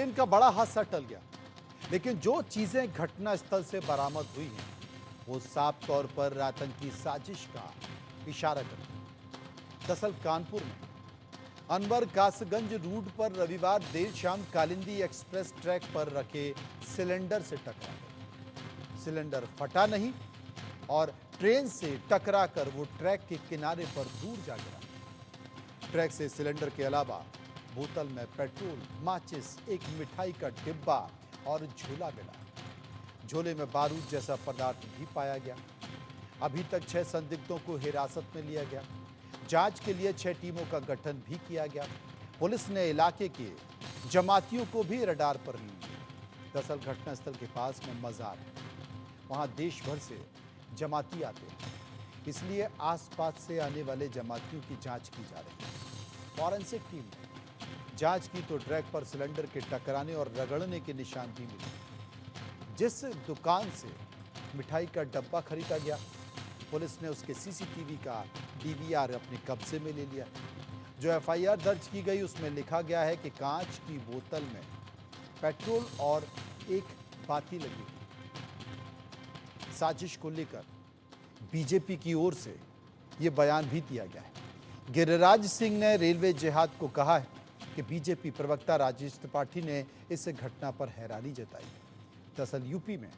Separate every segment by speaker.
Speaker 1: Train का बड़ा हादसा टल गया, लेकिन जो चीजें घटना स्थल से बरामद हुई हैं वो साफ तौर पर आतंकी साजिश का इशारा करती है। दरअसल कानपुर में अनवर कासगंज रूट पर रविवार देर शाम कालिंदी एक्सप्रेस ट्रैक पर रखे सिलेंडर से टकरा गया। सिलेंडर फटा नहीं और ट्रेन से टकराकर वो ट्रैक के किनारे पर दूर जा गिरा। ट्रैक से सिलेंडर के अलावा बोतल में पेट्रोल, माचिस, एक मिठाई का डिब्बा और झोला मिला। झोले में बारूद जैसा पदार्थ भी पाया गया। अभी तक 6 संदिग्धों को हिरासत में लिया गया। जांच के लिए 6 टीमों का गठन भी किया गया। पुलिस ने इलाके के जमातियों को भी रडार पर लिया। दरअसल घटनास्थल के पास में मजार है, वहां देश भर से जमाती आते हैं, इसलिए आसपास से आने वाले जमातियों की जांच की जा रही है। फॉरेंसिक टीम ने जांच की तो ट्रैक पर सिलेंडर के टकराने और रगड़ने के निशान भी मिले। जिस दुकान से मिठाई का डब्बा खरीदा गया, पुलिस ने उसके सीसीटीवी का डीवीआर अपने कब्जे में ले लिया। जो एफआईआर दर्ज की गई उसमें लिखा गया है कि कांच की बोतल में पेट्रोल और एक बाती लगी। साजिश को लेकर बीजेपी की ओर से यह बयान भी दिया गया है। गिरिराज सिंह ने रेलवे जिहाद को कहा है कि बीजेपी प्रवक्ता राजेश त्रिपाठी ने इस घटना पर हैरानी जताई। दरअसल यूपी में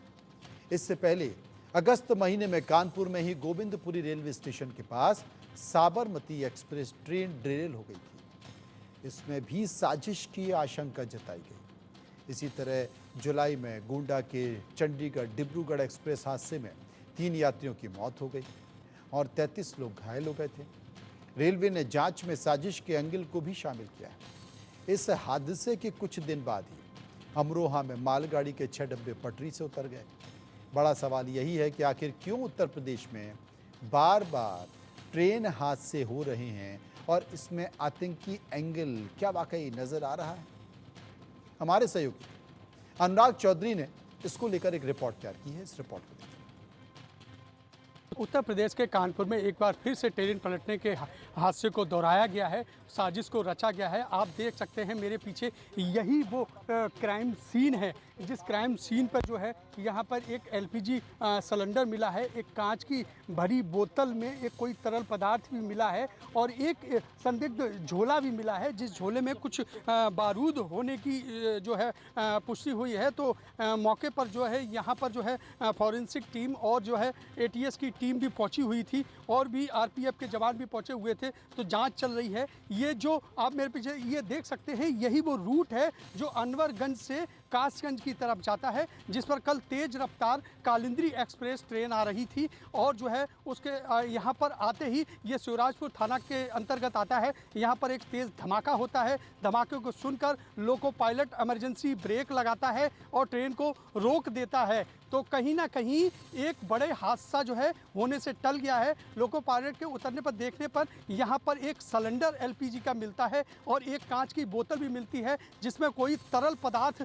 Speaker 1: इससे पहले अगस्त महीने में कानपुर में ही गोविंदपुरी रेलवे स्टेशन के पास साबरमती एक्सप्रेस ट्रेन डिरेल हो गई थी। इसमें भी साजिश की आशंका जताई गई। इसी तरह जुलाई में गोंडा के चंडीगढ़ डिब्रूगढ़ एक्सप्रेस हादसे में 3 यात्रियों की मौत हो गई और 33 लोग घायल हो गए थे। रेलवे ने जांच में साजिश के एंगल को भी शामिल किया है। इस हादसे के कुछ दिन बाद ही अमरोहा में मालगाड़ी के 6 डब्बे पटरी से उतर गए। बड़ा सवाल यही है कि आखिर क्यों उत्तर प्रदेश में बार बार ट्रेन हादसे हो रहे हैं और इसमें आतंकी एंगल क्या वाकई नजर आ रहा है? हमारे सहयोगी अनुराग चौधरी ने इसको लेकर एक रिपोर्ट तैयार की है। इस रिपोर्ट को देखिए।
Speaker 2: उत्तर प्रदेश के कानपुर में एक बार फिर से ट्रेन पलटने के हादसे को दोहराया गया है, साजिश को रचा गया है। आप देख सकते हैं मेरे पीछे, यही वो क्राइम सीन है जिस क्राइम सीन पर जो है यहाँ पर एक एलपीजी सिलेंडर मिला है, एक कांच की भरी बोतल में एक कोई तरल पदार्थ भी मिला है और एक संदिग्ध झोला भी मिला है, जिस झोले में कुछ बारूद होने की जो है पुष्टि हुई है। तो मौके पर जो है यहाँ पर जो है फॉरेंसिक टीम और जो है एटीएस की टीम भी पहुंची हुई थी और भी आरपीएफ के जवान भी पहुंचे हुए थे। तो जांच चल रही है। ये जो आप मेरे पीछे ये देख सकते हैं, यही वो रूट है जो अनवरगंज से कासगंज की तरफ जाता है, जिस पर कल तेज रफ्तार कालिंदी एक्सप्रेस ट्रेन आ रही थी और जो है उसके यहाँ पर आते ही ये शिवराजपुर थाना के अंतर्गत आता है। यहाँ पर एक तेज धमाका होता है। धमाके को सुनकर लोको पायलट इमरजेंसी ब्रेक लगाता है और ट्रेन को रोक देता है। तो कहीं ना कहीं एक बड़े हादसा जो है होने से टल गया है। लोको पायलट के उतरने पर देखने पर यहाँ पर एक सिलेंडर एलपीजी का मिलता है और एक कांच की बोतल भी मिलती है जिसमें कोई तरल पदार्थ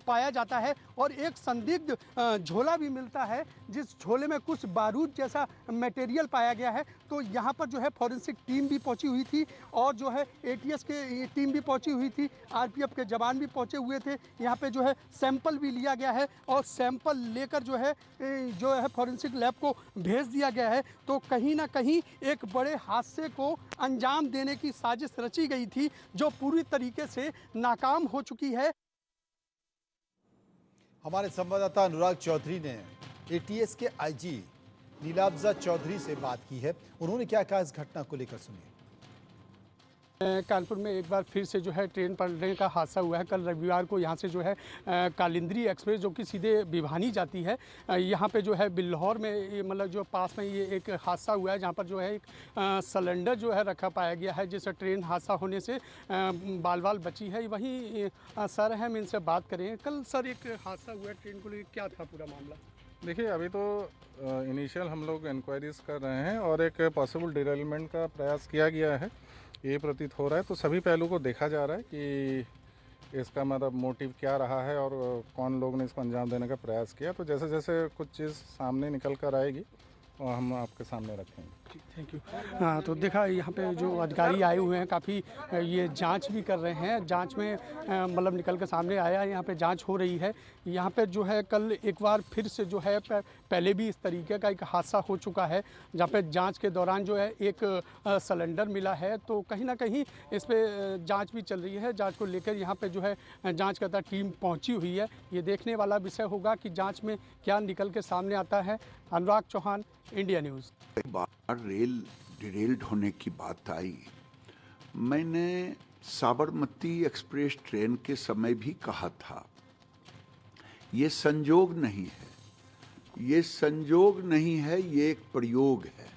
Speaker 2: पाया जाता है और एक संदिग्ध झोला भी मिलता है, जिस झोले में कुछ बारूद जैसा मटेरियल पाया गया है। तो यहाँ पर जो है फॉरेंसिक टीम भी पहुँची हुई थी और जो है एटीएस के टीम भी पहुँची हुई थी, आरपीएफ के जवान भी पहुँचे हुए थे। यहाँ पे जो है सैंपल भी लिया गया है और सैंपल लेकर जो है फॉरेंसिक लैब को भेज दिया गया है। तो कहीं ना कहीं एक बड़े हादसे को अंजाम देने की साजिश रची गई थी जो पूरी तरीके से नाकाम हो चुकी है।
Speaker 1: हमारे संवाददाता अनुराग चौधरी ने एटीएस के आईजी नीलाब्जा चौधरी से बात की है। उन्होंने क्या कहा इस घटना को लेकर, सुनिए।
Speaker 2: कानपुर में एक बार फिर से जो है ट्रेन पलटने का हादसा हुआ है। कल रविवार को यहाँ से जो है कालिंदी एक्सप्रेस जो कि सीधे भिवानी जाती है, यहाँ पे जो है बिल्हौर में मतलब जो पास में ये एक हादसा हुआ है जहाँ पर जो है एक सिलेंडर जो है रखा पाया गया है, जिससे ट्रेन हादसा होने से बाल बाल बची है। वहीं सर हम इनसे बात करें। कल सर एक हादसा हुआ है ट्रेन को लेकर, क्या था पूरा मामला?
Speaker 3: देखिए, अभी तो इनिशियल हम लोग इंक्वायरीज कर रहे हैं और एक पॉसिबल डिरेलमेंट का प्रयास किया गया है, ये प्रतीत हो रहा है। तो सभी पहलू को देखा जा रहा है कि इसका मतलब मोटिव क्या रहा है और कौन लोग ने इसको अंजाम देने का प्रयास किया। तो जैसे जैसे कुछ चीज़ सामने निकल कर आएगी और हम आपके सामने रखेंगे।
Speaker 2: जी, थैंक यू। हाँ, तो देखा यहाँ पे जो अधिकारी आए हुए हैं काफ़ी ये जांच भी कर रहे हैं। जांच में मतलब निकल के सामने आया है, यहाँ पे जांच हो रही है। यहाँ पे जो है कल एक बार फिर से जो है पहले भी इस तरीके का एक हादसा हो चुका है, जहाँ पे जांच के दौरान जो है एक सिलेंडर मिला है। तो कहीं ना कहीं इस पे जांच भी चल रही है। जांच को लेकर यहाँ पे जो है जांचकर्ता टीम पहुँची हुई है। ये देखने वाला विषय होगा कि जाँच में क्या निकल के सामने आता है। अनुराग चौहान, इंडिया न्यूज़।
Speaker 4: कई बार रेल डिरेल्ड होने की बात आई। मैंने साबरमती एक्सप्रेस ट्रेन के समय भी कहा था, ये संजोग नहीं है, ये संजोग नहीं है, ये एक प्रयोग है।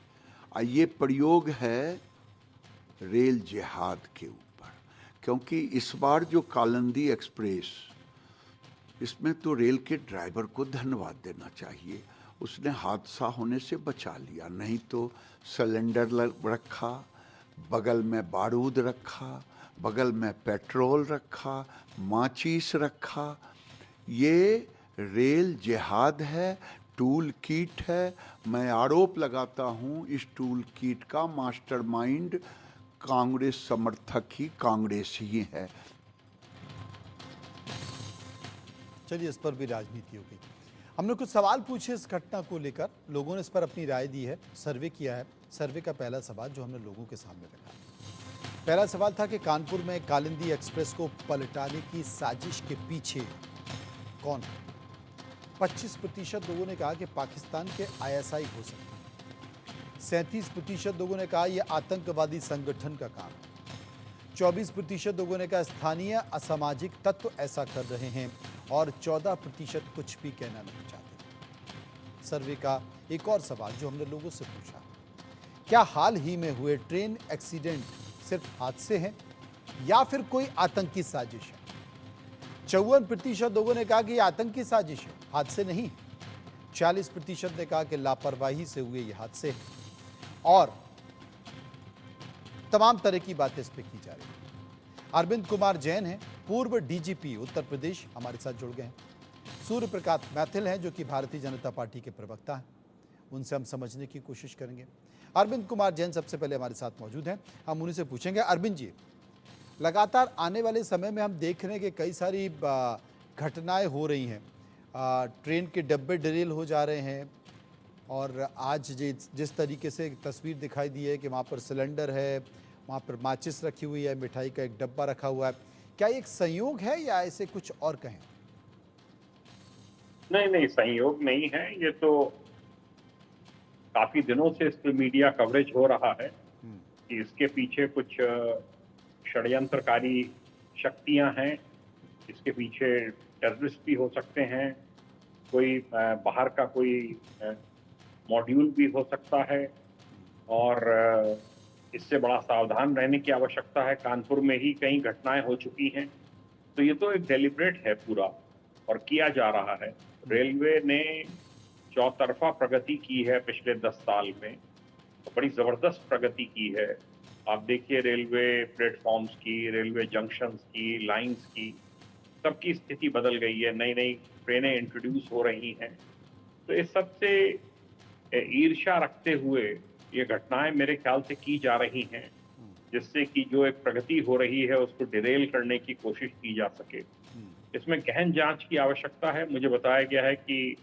Speaker 4: और ये प्रयोग है रेल जिहाद के ऊपर, क्योंकि इस बार जो कालिंदी एक्सप्रेस, इसमें तो रेल के ड्राइवर को धन्यवाद देना चाहिए, उसने हादसा होने से बचा लिया। नहीं तो सिलेंडर रखा, बगल में बारूद रखा, बगल में पेट्रोल रखा, माचिस रखा। ये रेल जिहाद है, टूल किट है। मैं आरोप लगाता हूँ इस टूल किट का मास्टरमाइंड कांग्रेस समर्थक ही कांग्रेस ही है।
Speaker 1: चलिए, इस पर भी राजनीति हो गई। हमने कुछ सवाल पूछे इस घटना को लेकर, लोगों ने इस पर अपनी राय दी है, सर्वे किया है। सर्वे का पहला सवाल जो हमने लोगों के सामने रखा, पहला सवाल था कि कानपुर में कालिंदी एक्सप्रेस को पलटाने की साजिश के पीछे कौन है। 25% लोगों ने कहा कि पाकिस्तान के ISI हो सकते हैं। 37% लोगों ने कहा यह आतंकवादी संगठन का काम है। 24% लोगों ने कहा स्थानीय असामाजिक तत्व ऐसा कर रहे हैं और 14% कुछ भी कहना नहीं चाहते। सर्वे का एक और सवाल जो हमने लोगों से पूछा, क्या हाल ही में हुए ट्रेन एक्सीडेंट सिर्फ हादसे हैं या फिर कोई आतंकी साजिश है। 54% लोगों ने कहा कि यह आतंकी साजिश है, हादसे नहीं। 40% ने कहा कि लापरवाही से हुए ये हादसे हैं। और तमाम तरह की बातें इस पर की जा रही है। अरविंद कुमार जैन हैं, पूर्व DGP उत्तर प्रदेश, हमारे साथ जुड़ गए हैं। सूर्य प्रकाश मैथिल हैं जो कि भारतीय जनता पार्टी के प्रवक्ता हैं, उनसे हम समझने की कोशिश करेंगे। अरविंद कुमार जैन सबसे पहले हमारे साथ मौजूद हैं, हम उन्हीं से पूछेंगे। अरविंद जी, लगातार आने वाले समय में हम देख रहे हैं कि कई सारी घटनाएं हो रही हैं, ट्रेन के डब्बे डिरेल हो जा रहे हैं और आज जिस तरीके से तस्वीर दिखाई दी है कि वहाँ पर सिलेंडर है, वहाँ पर माचिस रखी हुई है, मिठाई का एक डब्बा रखा हुआ है, क्या ये एक संयोग है या ऐसे कुछ और कहें?
Speaker 5: नहीं, संयोग नहीं है। ये तो काफी दिनों से इस पर मीडिया कवरेज हो रहा है कि इसके पीछे कुछ षड्यंत्रकारी शक्तियां हैं, इसके पीछे टेररिस्ट भी हो सकते हैं, कोई बाहर का कोई मॉड्यूल भी हो सकता है और इससे बड़ा सावधान रहने की आवश्यकता है। कानपुर में ही कई घटनाएं हो चुकी हैं, तो ये तो एक डेलिब्रेट है पूरा और किया जा रहा है। रेलवे ने चौतरफा प्रगति की है पिछले 10 साल में, तो बड़ी ज़बरदस्त प्रगति की है। आप देखिए रेलवे प्लेटफॉर्म्स की, रेलवे जंक्शंस की, लाइंस की, सबकी स्थिति बदल गई है। नई नई ट्रेनें इंट्रोड्यूस हो रही हैं। तो इस सब से ईर्ष्या रखते हुए ये घटनाएं मेरे ख्याल से की जा रही हैं, जिससे कि जो एक प्रगति हो रही है उसको डिरेल करने की कोशिश की जा सके। इसमें गहन जांच की आवश्यकता है। मुझे बताया गया है कि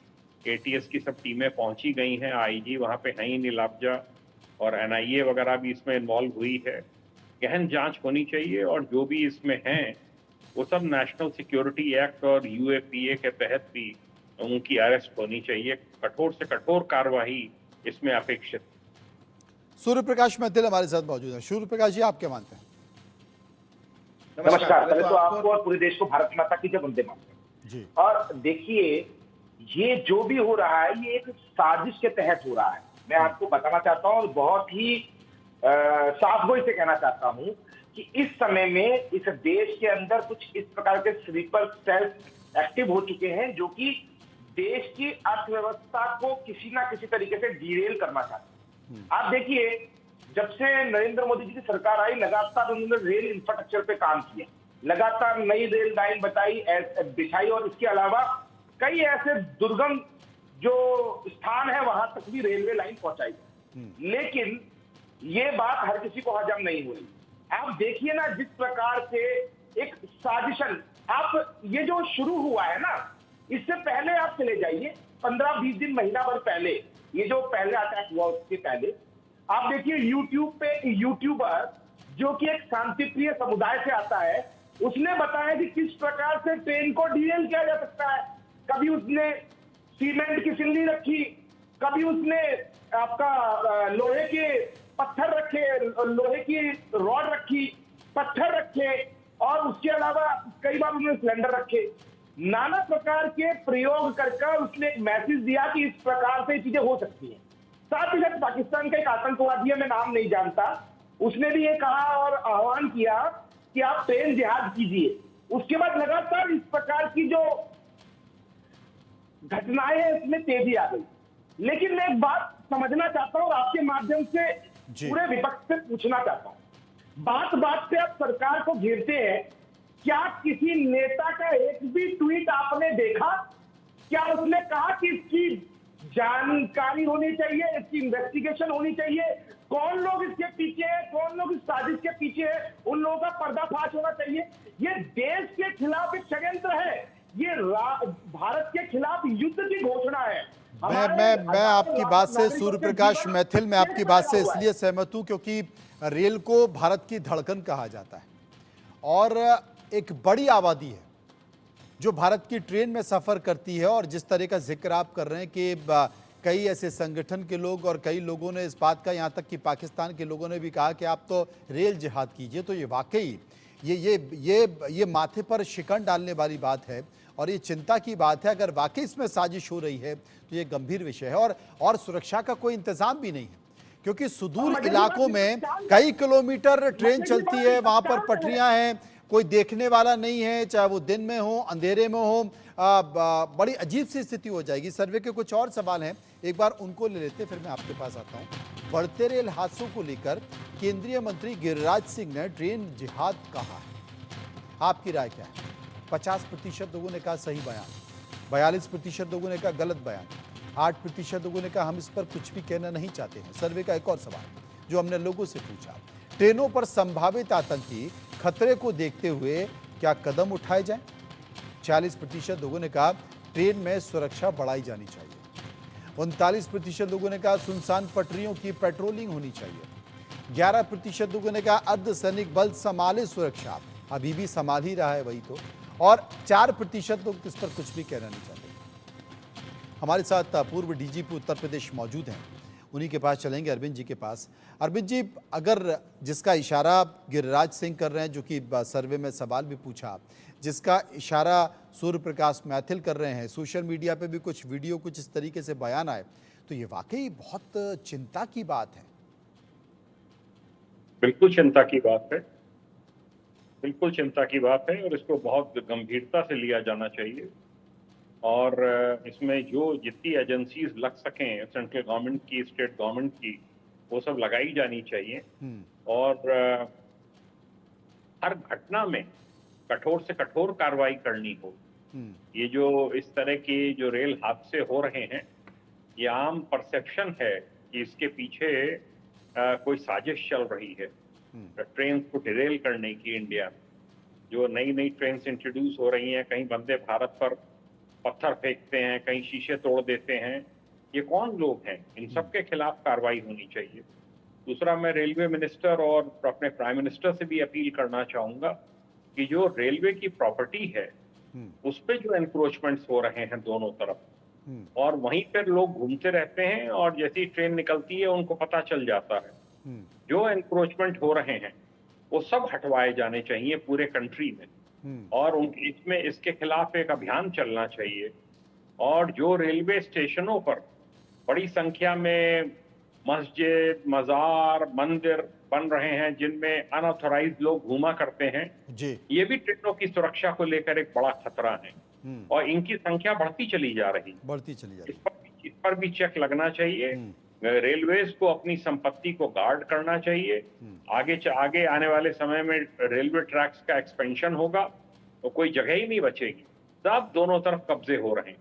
Speaker 5: ATS की सब टीमें पहुंची गई हैं, IG वहां पे हैं ही नहीं, लापजा, और NIA वगैरह भी इसमें इन्वॉल्व हुई है। गहन जांच होनी चाहिए और जो भी इसमें हैं वो सब नेशनल सिक्योरिटी एक्ट और UAPA के तहत भी उनकी अरेस्ट होनी चाहिए। कठोर से कठोर कार्रवाई इसमें अपेक्षित।
Speaker 1: सूर्य प्रकाश मैथिल हमारे साथ मौजूद है। सूर्य प्रकाश जी, आप क्या मानते हैं?
Speaker 6: नमस्कार। पहले तो आपको और पूरे देश को भारत माता की जय, वंदे मातरम जी। और देखिए, ये जो भी हो रहा है ये एक साजिश के तहत हो रहा है। मैं आपको बताना चाहता हूँ और बहुत ही साफ गोई से कहना चाहता हूँ कि इस समय में इस देश के अंदर कुछ इस प्रकार के स्लीपर सेल्स एक्टिव हो चुके हैं जो कि देश की अर्थव्यवस्था को किसी ना किसी तरीके से डीरेल करना चाहते हैं। आप देखिए, जब से नरेंद्र मोदी जी की सरकार आई, लगातार उन्होंने रेल इंफ्रास्ट्रक्चर पे काम किया, लगातार नई रेल लाइन बिछाई और इसके अलावा कई ऐसे दुर्गम जो स्थान है वहां तक भी रेलवे लाइन पहुंचाई। लेकिन ये बात हर किसी को हजम नहीं हुई। आप देखिए ना, जिस प्रकार से एक साजिशन, आप ये जो शुरू हुआ है ना, इससे पहले आप चले जाइए 15-20 दिन, महीना भर पहले, ये जो पहले अटैक हुआ उसके पहले आप देखिए यूट्यूब पे एक यूट्यूबर जो कि एक शांतिप्रिय समुदाय से आता है, उसने बताया कि किस प्रकार से ट्रेन को डीरेल किया जा सकता है। कभी उसने सीमेंट की सिल्ली रखी, कभी उसने आपका लोहे के पत्थर रखे, लोहे की रॉड रखी, पत्थर रखे, और उसके अलावा कई बार उन्होंने सिलेंडर रखे। नाना प्रकार के प्रयोग कर उसने एक मैसेज दिया कि इस प्रकार से चीजें हो सकती हैं। साथ ही साथ पाकिस्तान का एक आतंकवादी है, मैं नाम नहीं जानता, उसने भी ये कहा और आह्वान किया कि आप ट्रेन जिहाद कीजिए। उसके बाद लगातार इस प्रकार की जो घटनाएं हैं इसमें तेजी आ गई। लेकिन मैं एक बात समझना चाहता हूं और आपके माध्यम से पूरे विपक्ष से पूछना चाहता हूं, बात बात पे आप सरकार को घेरते हैं, क्या किसी नेता का एक भी ट्वीट आपने देखा? क्या उसने कहा कि इसकी जानकारी होनी चाहिए, इसकी इन्वेस्टिगेशन होनी चाहिए, कौन लोग इसके पीछे है, कौन लोग इस साजिश के पीछे है, उन लोगों का पर्दाफाश होना चाहिए। ये देश के खिलाफ एक षड्यंत्र है, ये भारत के खिलाफ युद्ध की घोषणा है।
Speaker 1: मैं आपकी बात से, सूर्य प्रकाश मैथिल, मैं आपकी बात से इसलिए सहमत हूं क्योंकि रेल को भारत की धड़कन कहा जाता है और एक बड़ी आबादी है जो भारत की ट्रेन में सफ़र करती है। और जिस तरह का जिक्र आप कर रहे हैं कि कई ऐसे संगठन के लोग और कई लोगों ने इस बात का, यहाँ तक कि पाकिस्तान के लोगों ने भी कहा कि आप तो रेल जिहाद कीजिए, तो ये वाकई ये माथे पर शिकन डालने वाली बात है और ये चिंता की बात है। अगर वाकई इसमें साजिश हो रही है तो ये गंभीर विषय है और सुरक्षा का कोई इंतजाम भी नहीं है क्योंकि सुदूर इलाकों में कई किलोमीटर ट्रेन चलती है, वहाँ पर पटरियाँ हैं, कोई देखने वाला नहीं है, चाहे वो दिन में हो अंधेरे में हो। बड़ी अजीब सी स्थिति हो जाएगी। सर्वे के कुछ और सवाल हैं, एक बार उनको ले लेते फिर मैं आपके पास आता हूं। बढ़ते रेल हादसों को लेकर केंद्रीय मंत्री गिरिराज सिंह ने ट्रेन जिहाद कहा है, आपकी राय क्या है? 50% लोगों ने कहा सही बयान, 42% लोगों ने कहा गलत बयान, 8% लोगों ने कहा हम इस पर कुछ भी कहना नहीं चाहते हैं। सर्वे का एक और सवाल जो हमने लोगों से पूछा, ट्रेनों पर संभावित आतंकी खतरे को देखते हुए क्या कदम उठाए जाएं? 40% लोगों ने कहा ट्रेन में सुरक्षा बढ़ाई जानी चाहिए, 39% लोगों ने कहा सुनसान पटरियों की पेट्रोलिंग होनी चाहिए, 11% लोगों ने कहा अर्धसैनिक बल संभाले सुरक्षा, अभी भी संभाल ही रहा है वही तो, और 4% लोग इस पर कुछ भी कहना नहीं चाहते। हमारे साथ पूर्व डीजीपी उत्तर प्रदेश मौजूद हैं, उन्हीं के पास चलेंगे, अरविंद जी के पास। अरविंद जी, अगर जिसका इशारा गिरिराज सिंह कर रहे हैं, जो कि सर्वे में सवाल भी पूछा, जिसका इशारा सूर्य प्रकाश मैथिल कर रहे हैं, सोशल मीडिया पे भी कुछ वीडियो कुछ इस तरीके से बयान आए, तो ये वाकई बहुत चिंता की बात है।
Speaker 5: बिल्कुल चिंता की बात है, बिल्कुल चिंता की बात है और इसको बहुत गंभीरता से लिया जाना चाहिए। और इसमें जो जितनी एजेंसीज लग सकें, सेंट्रल गवर्नमेंट की, स्टेट गवर्नमेंट की, वो सब लगाई जानी चाहिए। और हर घटना में कठोर से कठोर कार्रवाई करनी हो। ये जो इस तरह के जो रेल हादसे हो रहे हैं, ये आम परसेप्शन है कि इसके पीछे कोई साजिश चल रही है ट्रेन को डिरेल करने की। इंडिया जो नई नई ट्रेन इंट्रोड्यूस हो रही हैं, कहीं वंदे भारत पर पत्थर फेंकते हैं, कहीं शीशे तोड़ देते हैं, ये कौन लोग हैं? इन सब के खिलाफ कार्रवाई होनी चाहिए। दूसरा, मैं रेलवे मिनिस्टर और अपने प्राइम मिनिस्टर से भी अपील करना चाहूंगा कि जो रेलवे की प्रॉपर्टी है उस पे जो एनक्रोचमेंट्स हो रहे हैं दोनों तरफ, और वहीं पर लोग घूमते रहते हैं और जैसी ट्रेन निकलती है उनको पता चल जाता है, जो एनक्रोचमेंट हो रहे हैं वो सब हटवाए जाने चाहिए पूरे कंट्री में। और इसमें इसके खिलाफ एक अभियान चलना चाहिए। और जो रेलवे स्टेशनों पर बड़ी संख्या में मस्जिद, मजार, मंदिर बन रहे हैं जिनमें अनऑथराइज्ड लोग घूमा करते हैं
Speaker 1: जी,
Speaker 5: ये भी ट्रेनों की सुरक्षा को लेकर एक बड़ा खतरा है और इनकी संख्या बढ़ती चली जा रही। इस पर भी चेक लगना चाहिए। रेलवेज को अपनी संपत्ति को गार्ड करना चाहिए। आगे आने वाले समय में रेलवे ट्रैक्स का एक्सपेंशन होगा तो कोई जगह ही नहीं बचेगी, सब दोनों तरफ कब्जे हो रहे हैं।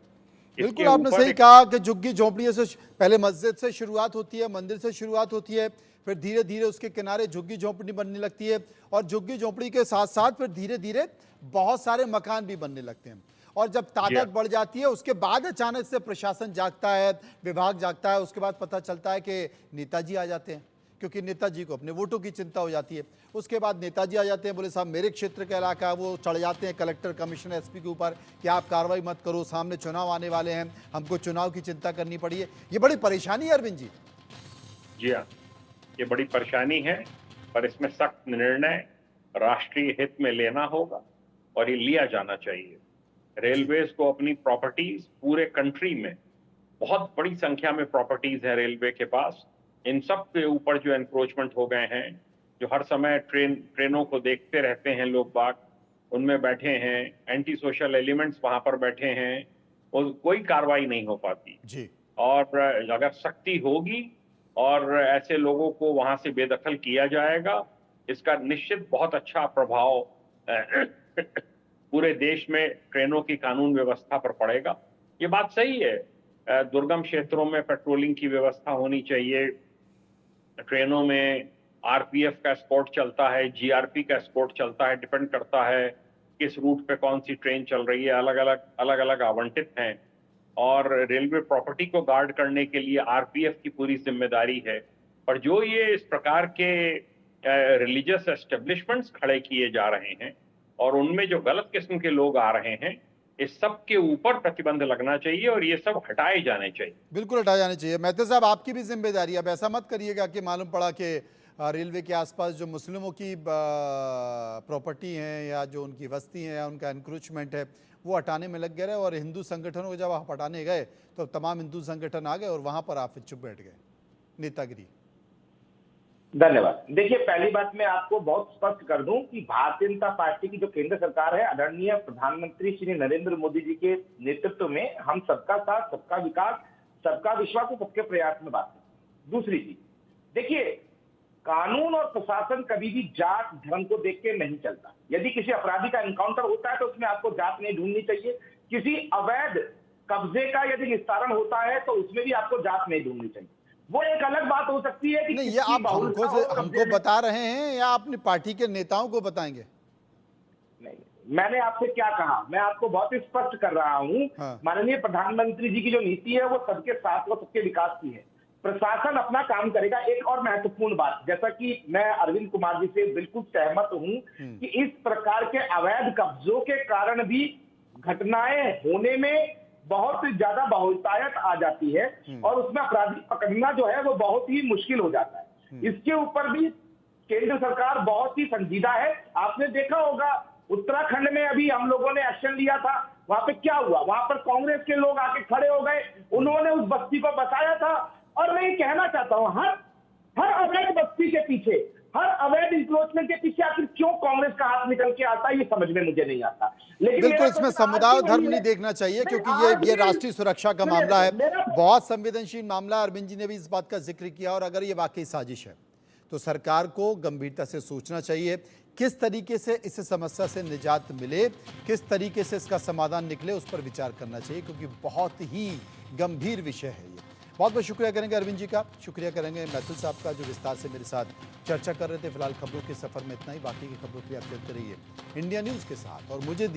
Speaker 1: बिल्कुल आपने सही कहा कि झुग्गी झोंपड़ियों से पहले मस्जिद से शुरुआत होती है, मंदिर से शुरुआत होती है, फिर धीरे धीरे उसके किनारे झुग्गी झोंपड़ी बनने लगती है और झुग्गी झोंपड़ी के साथ साथ फिर धीरे धीरे बहुत सारे मकान भी बनने लगते हैं। और जब तादाद बढ़ जाती है उसके बाद अचानक से प्रशासन जागता है, विभाग जागता है, उसके बाद पता चलता है कि नेताजी आ जाते हैं, क्योंकि नेताजी को अपने वोटों की चिंता हो जाती है। उसके बाद नेताजी आ जाते हैं, बोले साहब मेरे क्षेत्र का इलाका है, वो चढ़ जाते हैं कलेक्टर, कमिश्नर, एसपी के ऊपर कि आप कार्रवाई मत करो, सामने चुनाव आने वाले हैं, हमको चुनाव की चिंता करनी पड़ी है। ये बड़ी परेशानी है अरविंद जी।
Speaker 5: जी हाँ, ये बड़ी परेशानी है, पर इसमें सख्त निर्णय राष्ट्रीय हित में लेना होगा और ये लिया जाना चाहिए। रेलवेज को अपनी प्रॉपर्टीज पूरे कंट्री में, बहुत बड़ी संख्या में प्रॉपर्टीज है रेलवे के पास, इन सब के ऊपर जो एनक्रोचमेंट हो गए हैं, जो हर समय ट्रेनों को देखते रहते हैं लोग बाग, उनमें बैठे हैं, एंटी सोशल एलिमेंट्स वहां पर बैठे हैं, और कोई कार्रवाई नहीं हो पाती
Speaker 1: जी।
Speaker 5: और अगर सख्ती होगी और ऐसे लोगों को वहां से बेदखल किया जाएगा, इसका निश्चित बहुत अच्छा प्रभाव पूरे देश में ट्रेनों की कानून व्यवस्था पर पड़ेगा। ये बात सही है, दुर्गम क्षेत्रों में पेट्रोलिंग की व्यवस्था होनी चाहिए, ट्रेनों में आरपीएफ का एस्कॉर्ट चलता है, जीआरपी का एस्कॉर्ट चलता है, डिपेंड करता है किस रूट पे कौन सी ट्रेन चल रही है, अलग अलग आवंटित हैं, और रेलवे प्रॉपर्टी को गार्ड करने के लिए आरपीएफ की पूरी जिम्मेदारी है। पर जो ये इस प्रकार के रिलीजियस एस्टेब्लिशमेंट्स खड़े किए जा रहे हैं और उनमें जो गलत किस्म के लोग आ रहे हैं, इस सब के ऊपर प्रतिबंध लगना चाहिए और ये सब हटाए जाने चाहिए।
Speaker 1: बिल्कुल हटाए जाने चाहिए। मेहता साहब आपकी भी जिम्मेदारी है, अब ऐसा मत करिएगा कि मालूम पड़ा कि रेलवे के आसपास जो मुस्लिमों की प्रॉपर्टी हैं या जो उनकी बस्ती है या उनका इंक्रोचमेंट है वो हटाने में लग गए और हिंदू संगठनों को जब आप हटाने गए तो तमाम हिंदू संगठन आ गए और वहां पर आप चुप बैठ गए। नेतागिरी।
Speaker 6: धन्यवाद। देखिए, पहली बात मैं आपको बहुत स्पष्ट कर दूं कि भारतीय जनता पार्टी की जो केंद्र सरकार है, आदरणीय प्रधानमंत्री श्री नरेंद्र मोदी जी के नेतृत्व में हम सबका साथ, सबका विकास, सबका विश्वास और सबके प्रयास में बात करते हैं। दूसरी चीज, देखिए, कानून और प्रशासन कभी भी जात धर्म को देख के नहीं चलता। यदि किसी अपराधी का एनकाउंटर होता है तो उसमें आपको जात नहीं ढूंढनी चाहिए। किसी अवैध कब्जे का यदि निस्तारण होता है तो उसमें भी आपको जात नहीं ढूंढनी चाहिए। वो एक अलग बात हो सकती है कि
Speaker 1: नहीं, ये आप हमको बता रहे हैं या अपनी पार्टी के नेताओं को बताएंगे?
Speaker 6: नहीं, मैंने आपसे क्या कहा, मैं आपको बहुत ही स्पष्ट कर रहा हूं।
Speaker 1: हाँ।
Speaker 6: माननीय प्रधानमंत्री जी की जो नीति है वो सबके साथ और सबके विकास की है। प्रशासन अपना काम करेगा। एक और महत्वपूर्ण बात, जैसा कि मैं अरविंद कुमार जी से बिल्कुल सहमत हूं कि इस प्रकार के अवैध कब्जों के कारण भी घटनाएं होने में बहुत ज्यादा बहुतायत आ जाती है और उसमें अपराधी पकड़ना जो है वो बहुत ही मुश्किल हो जाता है। इसके ऊपर भी केंद्र सरकार बहुत ही संजीदा है। आपने देखा होगा उत्तराखंड में अभी हम लोगों ने एक्शन लिया था, वहां पे क्या हुआ, वहां पर कांग्रेस के लोग आके खड़े हो गए, उन्होंने उस बस्ती को बचाया था। और मैं ये कहना चाहता हूं, हर अवैध बस्ती के पीछे, हर अवैध इंक्रोचमेंट के पीछे आखिर क्यों कांग्रेस का हाथ निकल के आता है, ये समझ में मुझे नहीं आता। लेकिन
Speaker 1: बिल्कुल इसमें समुदाय धर्म नहीं देखना चाहिए, क्योंकि ये राष्ट्रीय सुरक्षा का मामला है, बहुत संवेदनशील मामला है। अरविंद जी ने भी इस बात का जिक्र किया और अगर ये वाकई साजिश है तो सरकार को गंभीरता से सोचना चाहिए किस तरीके से इस समस्या से निजात मिले, किस तरीके से इसका समाधान निकले, उस पर विचार करना चाहिए, क्योंकि बहुत ही गंभीर विषय है ये। बहुत बहुत शुक्रिया करेंगे अरविंद जी का, शुक्रिया करेंगे मैथिल साहब का जो विस्तार से मेरे साथ चर्चा कर रहे थे। फिलहाल खबरों के सफर में इतना ही, बाकी की खबरों के लिए आप चलते रहिए इंडिया न्यूज़ के साथ और मुझे